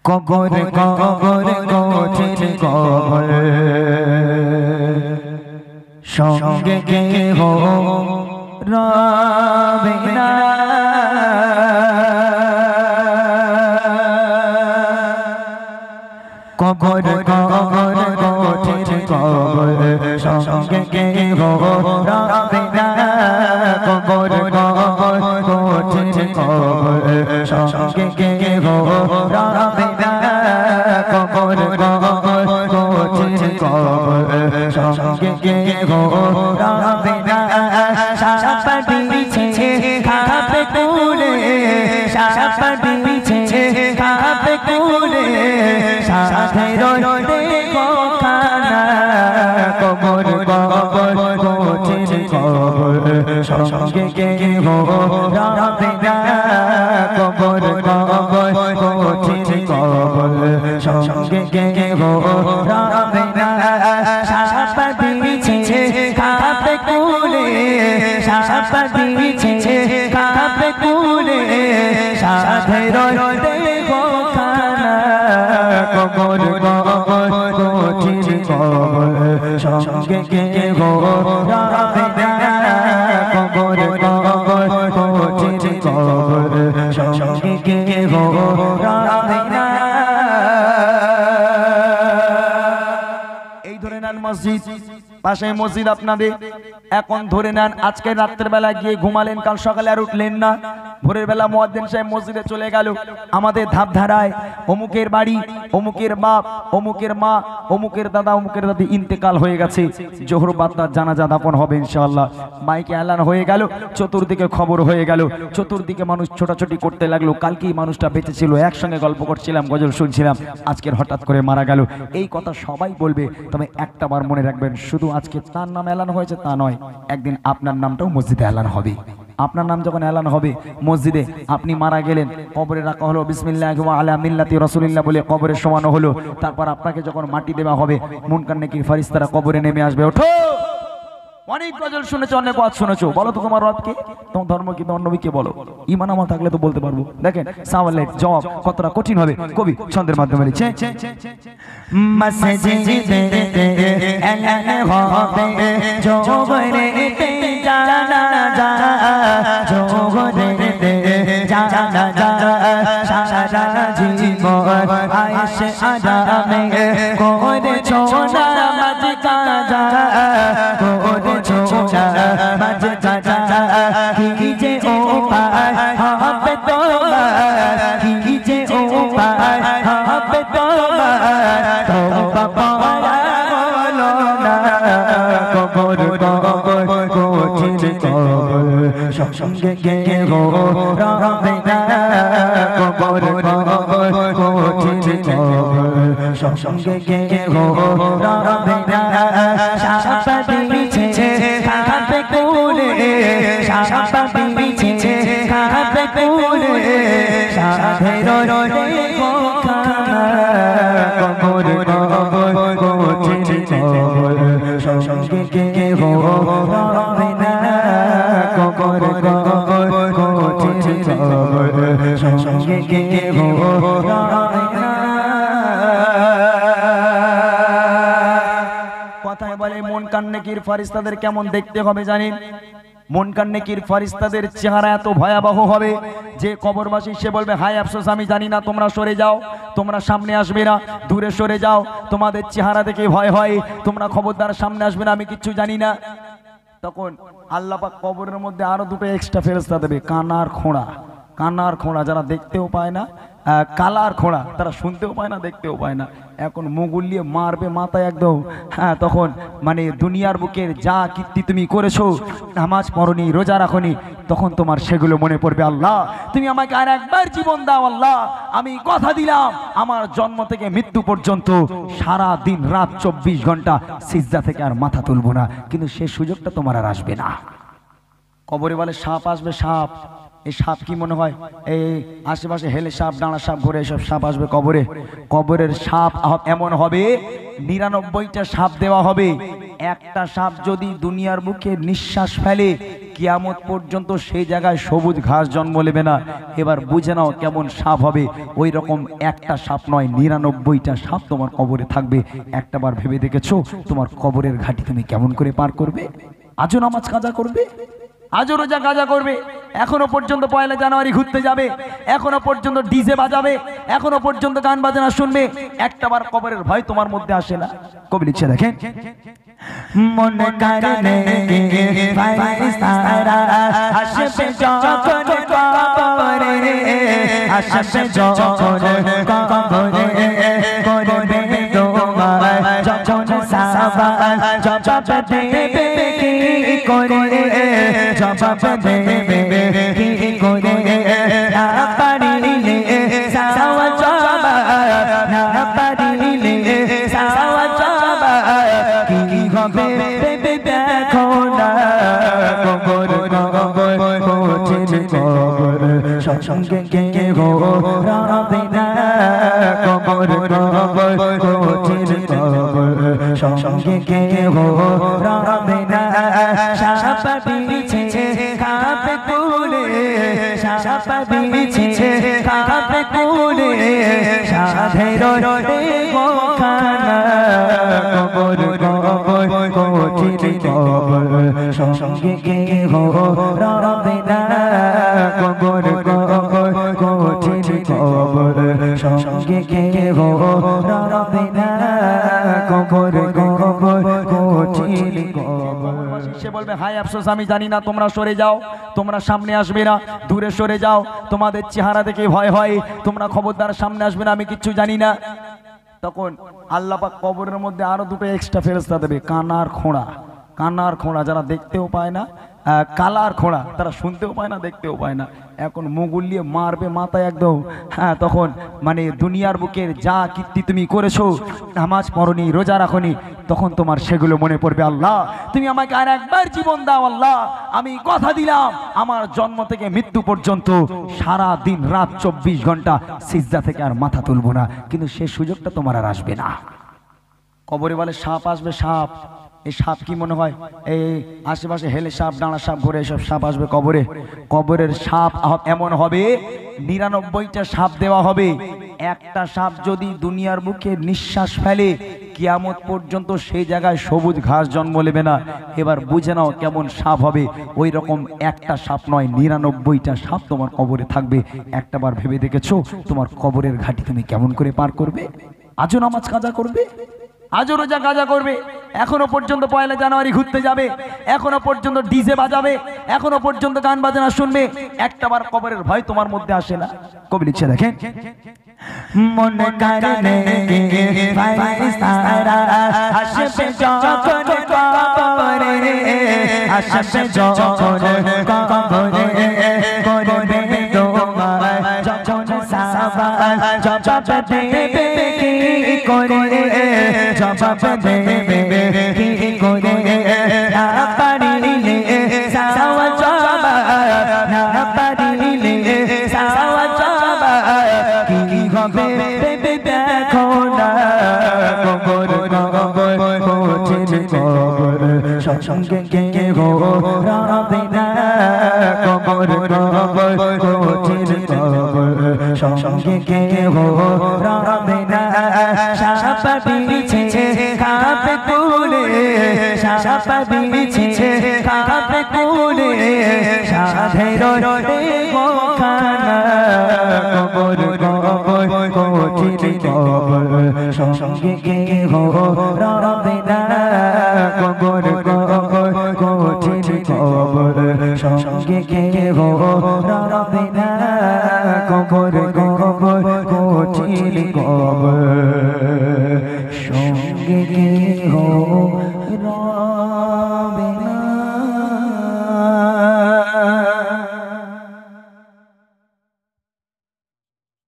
কবর কবর কঠিন কবর সঙ্গে কেহ রবে না কবর কবর কঠিন কবর সঙ্গে কেহ রবে না কবর কবর কঠিন কবর সঙ্গে কেহ রবে না কবর কবর কঠিন কবর সঙ্গে কেহ রবে না সাপ দিছে খাবে কুলে সাপ দিছে খাবে কুলে সাথে রইতে খানা কবর কবর কঠিন কবর সঙ্গে কেহ রবে না কবর কবর কঠিন কবর সঙ্গে কেহ রবে না সাপ দিছে খাবে কুলে সাপ দিছে খাবে কুলে সাথে রইতে খানা কবর কবর কঠিন কবর সঙ্গে কেহ রবে না কবর কবর কঠিন কবর সঙ্গে কেহ রবে না। এই ধরে নেন মসজিদ, পাশে মসজিদ আপনাদের, এখন ধরে নেন আজকে রাত্রের বেলা গিয়ে ঘুমালেন, কাল সকালে আর উঠলেন না, ভোরের বেলা মুয়াজ্জিন সাহেব মসজিদে চলে গেল, আমাদের ধাপধারায় অমুকের বাড়ি, অমুকের বাপ, অমুকের মা, অমুকের দাদা, অমুকের দাদি ইন্তেকাল হয়ে গেছে, জোহর বাদদার জানাজা দাফন হবে ইনশাআল্লাহ। মাইকে এলান হয়ে গেল, চতুর্দিকে খবর হয়ে গেল, চতুর্দিকে মানুষ ছোটাছুটি করতে লাগলো। কালকেই মানুষটা বেঁচে ছিল, একসঙ্গে গল্প করছিলাম, গজল শুনছিলাম, আজকের হঠাৎ করে মারা গেল। এই কথা সবাই বলবে, তবে একটা বার মনে রাখবেন, শুধু আজকে তার নাম এলান হয়েছে তা নয়, একদিন আপনার নামটাও মসজিদে এলান হবে। আপনার নাম যখন এলান হবে মসজিদে, আপনি মারা গেলেন, কবরে রাখা হলো, বিসমিল্লাহি ওয়া আলা মিল্লাতি রাসূলিল্লাহ বলে কবরে শোয়ানো হলো, তারপর আপনাকে যখন মাটি দেওয়া হবে, মুনকার নেকির ফেরেশতারা কবরে নেমে আসবে। ওঠো, অনেক গজল শুনেছো, অনেক ওয়াজ শুনেছো, বলো তো তোমার রব কে, তোমার ধর্ম কি, তোমার নবী কে বলো। ঈমান আমল থাকলে তো বলতে পারবো। দেখেন সওয়ালের জবাব কতটা কঠিন হবে, কবি ছন্দের মাধ্যমে লিখছে, মসজিদে এলান হবে জোহরেতে জানাজা, জোহরেতে জানাজা, সারা জীবন আয়েশে আরামে করেছো নামাজ কাজা, করেছো নামাজ কাজা, কি যে উপায় হবে তোমার, কি যে উপায় হবে তোমার, তওবা করা হলো না কবর কবর কঠিন কবর সঙ্গে কেহ রবে না কবর কবর কঠিন কবর সঙ্গে কেহ রবে না সাপ দিছে খাবে কুলে সাপ দিছে খাবে কুলে সাথে রইতে খানা কবর কবর কঠিন কবর সঙ্গে কেহ রবে না কবর কবর কঠিন কবর সঙ্গে কেহ রবে না। কথায় বলে মুনকার নেকির ফেরেশতাদের কেমন দেখতে হবে জানেন? মুনকার নেকির ফেরেশতাদের চেহারা এত ভয়াবহ হবে যে কবরবাসী সে বলবে, হায় আফসোস, আমি জানি না, তোমরা সরে যাও, তোমরা সামনে আসবে না, দূরে সরে যাও, তোমাদের চেহারা দেখে ভয় হয়, তোমরা খবরদার সামনে আসবে না, আমি কিচ্ছু জানি না। তখন আল্লাহ পাক কবরের মধ্যে আরো দুটো এক্সট্রা ফেরেশতা দেবে, কানার খোঁড়া, কানার খোঁড়া, যারা দেখতেও পায় না, কালার খোঁড়া, তারা শুনতেও পায় না, দেখতেও পায় না, এখন মুগুলিয়ে মারবে মাথায় একদম। হ্যাঁ, তখন মানে দুনিয়ার বুকের যা কীর্তি তুমি করেছো, নামাজ পড়নি, রোজা রাখনি, তখন তোমার সেগুলো মনে পড়বে। আল্লাহ, তুমি আমাকে আর একবার জীবন দাও, আল্লাহ আমি কথা দিলাম আমার জন্ম থেকে মৃত্যু পর্যন্ত সারা দিন রাত 24 ঘন্টা সিজদা থেকে আর মাথা তুলবো না, কিন্তু সে সুযোগটা তোমার আর আসবে না। কবরে বলে সাপ আসবে, সাপ, এই সাপ কি মনে হয় এই আশেপাশে হেলে সাপ, ডাঁড়া সাপ, ঘুরে এসব সাপ আসবে কবরে। কবরের সাপ এমন হবে 99টা সাপ দেওয়া হবে, একটা সাপ যদি দুনিয়ার বুকে নিঃশ্বাস ফেলে কিয়ামত পর্যন্ত সেই জায়গায় সবুজ ঘাস জন্ম নেবে না। এবার বুঝে নাও কেমন সাপ হবে। ওই রকম একটা সাপ নয়, 99টা সাপ তোমার কবরে থাকবে। একটাবার ভেবে দেখেছো তোমার কবরের ঘাটি তুমি কেমন করে পার করবে? আজও নামাজ কাজা করবে, আজও রোজা কাজা করবে, এখনো পর্যন্ত 1 জানুয়ারি ঘুরতে যাবে, এখনো পর্যন্ত ডিজে বাজাবে, এখনো পর্যন্ত গান বাজনা শুনবে, একটাবার কবরের ভয় তোমার মধ্যে আসে না। কবি লিখছে দেখেন, মন কারণে ফারিস্তারা আসবে যখন কবরে, আসবে যখন কবরে, করবে দোয়া যখন সাবান জবাব দেবে কি করে, জবাব দেবে কি করে, না পারিলে সাওয়া জবাব, না পারিলে সাওয়া জবাব কি হবে ভেবে দেখো না। কবর কবর কঠিন কবর সঙ্গে কে গো রাবে না, কবর কবর কঠিন কবর সঙ্গে কে গো রাবে না। সাপ বিছে খাপে কুলে, সাপ বিছে খাপে কুলে, সাধের গো খানা। কবর কবর কঠিন কবর সঙ্গে কে গো রাবে না, কবর কবর কঠিন কবর সঙ্গে কে গো রাবে না, কবর কবর কঠিন কবর। সে বলবে হায় আফসোস, আমি জানি না, তোমরা সরে যাও, তোমরা সামনে আসবে না, দূরে সরে যাও, তোমাদের চেহারা দেখে ভয় হয়, তোমরা খবরদার সামনে আসবে না, আমি কিচ্ছু জানি না। তখন আল্লাহ পাক কবরের মধ্যে আরো 2টো এক্সট্রা ফেরেশতা দেবে, কানার খোঁড়া। কানার খোঁড়া যারা দেখতেও পায় না, কালার খোঁড়া তারা শুনতেও পায় না, দেখতেও পায় না। এখন মুগুলিয়ে মারবে মাথায় একদম। হ্যাঁ, তখন মানে দুনিয়ার বুকের যা কীর্তি তুমি করেছো, নামাজ পড়নি, রোজা রাখনি, তখন তোমার সেগুলো মনে পড়বে। আল্লাহ তুমি আমাকে আর একবার জীবন দাও, আল্লাহ আমি কথা দিলাম আমার জন্ম থেকে মৃত্যু পর্যন্ত সারা দিন রাত 24 ঘন্টা সিজদা থেকে আর মাথা তুলবো না। কিন্তু সে সুযোগটা তোমার আর আসবে না। কবরে বলে সাপ আসবে, সাপ। এই সাপ কি মনে হয় এই আশেপাশে হেলে সাপ, ডাঁড়া সাপ, ঘুরে এসব সাপ আসবে কবরে। কবরের সাপ এমন হবে 99টা সাপ দেওয়া হবে। একটা সাপ যদি দুনিয়ার বুকে নিঃশ্বাস ফেলে কিয়ামত পর্যন্ত সেই জায়গায় সবুজ ঘাস জন্ম নেবে না। এবার বুঝে নাও কেমন সাপ হবে। ওই রকম একটা সাপ নয়, 99টা সাপ তোমার কবরে থাকবে। একটাবার ভেবে দেখেছো তোমার কবরের ঘাটি তুমি কেমন করে পার করবে? আজও নামাজ কাজা করবে, আজও রোজা কাজা করবে, এখনো পর্যন্ত 1 জানুয়ারি ঘুরতে যাবে, এখনো পর্যন্ত ডিজে বাজাবে, এখনো পর্যন্ত গান বাজনা শুনবে, একটাবার কবরের ভয় তোমার মধ্যে আসে না। কবি লিখছে দেখেন, মন কারণে ফারিস্তারা আসবে যখন কবরে, আসবে যখন কবরে, করবে দোয়া যখন সাবান জবাব দেবে কি করে, জবাব দেবে কি করে, না পারিলে সাওয়া জবাব, না পারিলে সাওয়া জবাব কি হবে ভেবে দেখো না। কবর কবর কঠিন কবর সঙ্গে কে গো রাবে না, কবর কবর কঠিন কবর সঙ্গে কে গো রাবে না। সাপ বিছে খাপে কুলে, সাপ বিছে খাপে কুলে, সাধের গো খানা। কবর কবর কঠিন কবর সঙ্গে কে গো রাবে না, কবর কবর কঠিন কবর সঙ্গে কে গো রাবে না, কবর